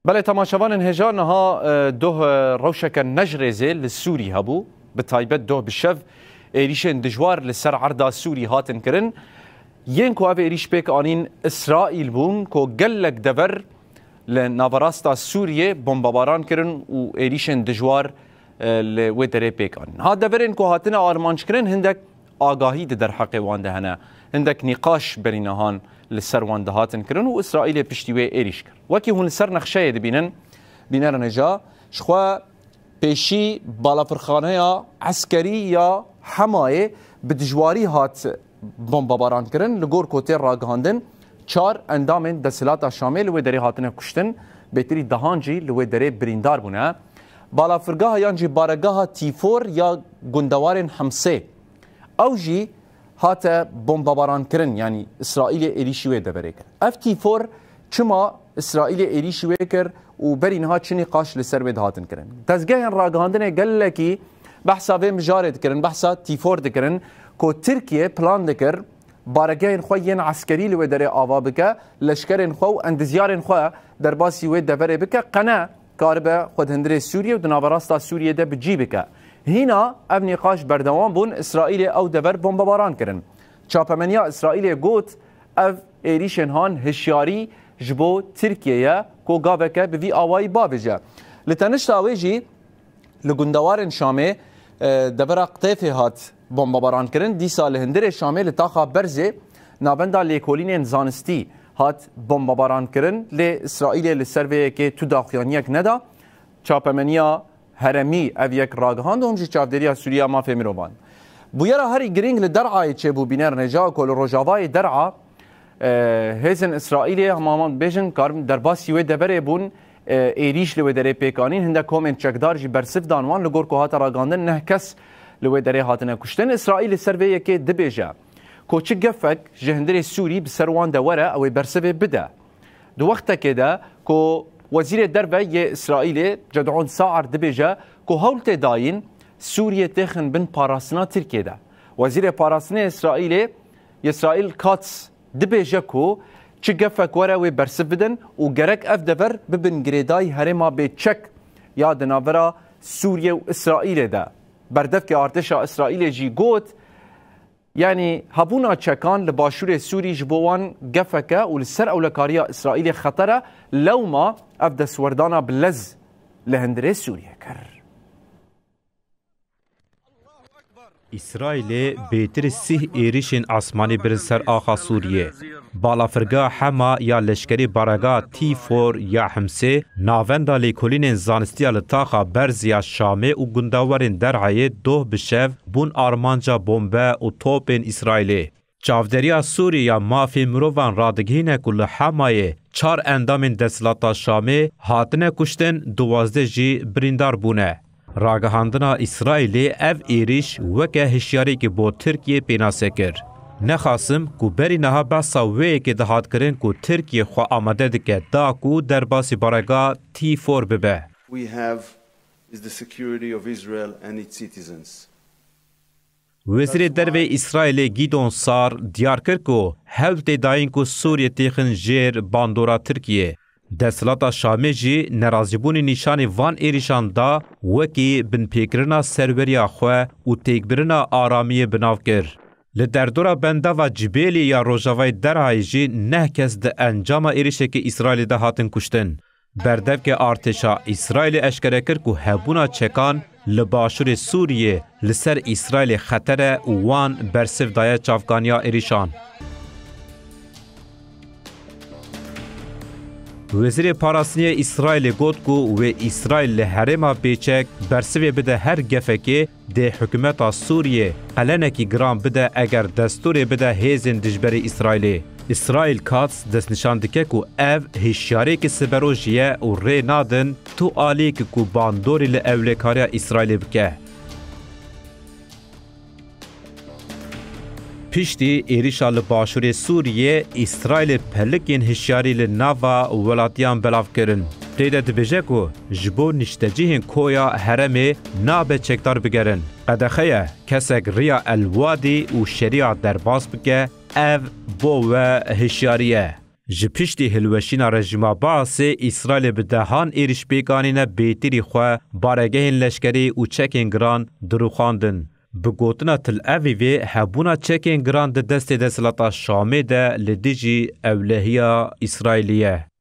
بله تماشاوان هجان ها دوه روشک نجرزه للسوری هبو بتایبت دوه بشف ایریشن دجوار لسر عرض سوری هاتن کرن ین کو اوه ایریش پیک آنین اسرائیل بون کو گلک دور لناوراستا سوریه بمباران کرن و ایریشن دجوار لویدره پیک آنین ها دورین کو هاتن آرمانش کرن هندک آگاهی در حق وانده هنه هندک نقاش برینهان لسر وانده هاتن کرن و اسرائیل پشتیوه ایریش کرن وکی هون لسر نخشه دبینن بینر نجا شخوا پیشی بالاپرخانه یا عسکری یا حمایه بدجواری هات بمباران کرن لگور کوتر راگهاندن چار اندام دسلات شامل و دری هاتنه کشتن بهتری دهانجی لو دری بریندار بونه بالافرگاه یانجی بارگاه تیفور یا گندوارن حمسه او جی هات بمباران کرن یعنی اسرائیل ایریشوی دبره کر اف تیفور چما اسرائیل ایریشوی کر و برینها چنی قاش لسر بید هاتن کرن تزگاه راگهاندنه گل کی بحثا به مجارد کرن بحثا تیفور دکرن کو ترکیه پلان دکر بارگاین خوین عسکری لو دره آوا بکه لشکرین خو اندزیارین خو در باسی و دبره بکه قنا کاربه خود هندره سوریه و دناوراستا سوریه ده بجی بکه هینا اب نقاش بردوام بون اسرائیل او دبر بمباران کرن چاپمنیا اسرائیل گوت اف ایریشن هان هشیاری جبو ترکیه کو گابکه به وی آوای بابجه لتنشتا ویجی لگندوارن شامه دبر قطیفه هات بمباران کرن دی سال هندره شامل تاخا برزه نابندا لیکولین زانستی هات بمباران کرن ل اسرائیل لسروی که تو داخیانیک ندا چاپمنیا هرمی اویک راگهاند اونجی چاودریا سوریا ما فهمیروان بویرا هری گرینگ لدرعای چه بو بینر نجا کل روجاوای درعا هزن اسرائیل همامان بیجن کارم در باسی و دبره بون ایریش لو دره پیکانین هنده کومنت چکدار جی برسف دانوان لگور که هات راگاندن نه کس لو دره هاتنه کشتن اسرائیل سرویه که دبیجه کوچه گفک جهندر سوری بسروان دوره او برسف بده دو وقت که ده که وزیر دربه ی اسرائیل جدعون ساعر دبیجه که هولت داین سوریه تخن بن پاراسنا ترکیه ده وزیر پاراسنا اسرائیل کاتس دبیجه که چه گفک وره و برسف بدن و گرک اف دور ببن گریدای هرما به چک یا دناورا سوریه و اسرائیل ده بردف که ارتشا اسرائیل جی گوت یعنی هبونا چکان لباشور سوری جبوان گفکه و لسر اولکاریا اسرائیل خطره لو ما اف دسوردانا بلز لهندره سوریه کر İsrail'e beytir sih erişin asmani bir ser axa Suriye. Balafirga hema ya leşkeri baraga T4 ya hemse navenda lekolinin zanistiya litaxa berziya Şame u gundawarin derhaye doh bişev bun armanca bombe u topên İsrail'e. Çavderiya Suriya mafi mirovan radigihine ku li hemaye çar endamên desilata Şame hatine kuştin 12 jî birîndar bûne. راگهاندنا اسرائیل اف ایریش وکه هشیاری که با ترکیه پیناسه کر. نخواستم که بری نها بحثا وی که دهات کرن که ترکیه خواه آمده دکه دا که در باسی بارگاه T4 ببه. We have is the security of Israel and its citizens. وزیر درو اسرائیل گیدون سار دیار کر که هفت داین که سوریه تیخن جیر باندورا ترکیه. دسلata Şamê jî nerazîbûnê nîşanê van êrîşan da wekî binpêkirina serweriya xwe û têkbirina aramiyê binav kir. Li derdora bendava Cibêlê ya Rojavayê Derhayê jî neh kes di encama êrişekê İsraîlê de hatin kuştin. Berdevke artêşa İsraîlê eşkere kir ku hebûna çekan li başûrê Sûriyê li ser İsraîlê xeter e û wan bersiv daye çavkaniya êrîşan. وزیر پاراسنی اسرائیل گفت که و اسرائیل هرما بیچک برسوی بده هر گفکی ده حکومت سوریه قلنکی گرام بده اگر دستوری بده هیزن دجبری اسرائیلی. اسرائیل کاتس دست نشان دکه که اف هشیاری که سبروجیه و ری نادن تو آلی که باندوری لأولکاری اسرائیلی بکه. پشتی ایریشا لباشور سوریه اسرائیل پلکین هشیاری لناوا ولاتیان بلاف کرن. دیده دبیجه که جبو نشتجیهن کویا هرمه نابه چکدار بگرن. قدخیه کسک ریا الوادی و شریع درباس بگه او بو و هشیاریه. ji piştî hilweşîna rejima Baasê İsraîlê bi dehan êrişpêkanîne bêtirî xwe baregehên leşkerî û çekên giran dirûxandin. Bi gotina Tel Avivê hebûna çekên giran di destê desthilata Şamê de li dijî ewlehiya İsraîlî ye.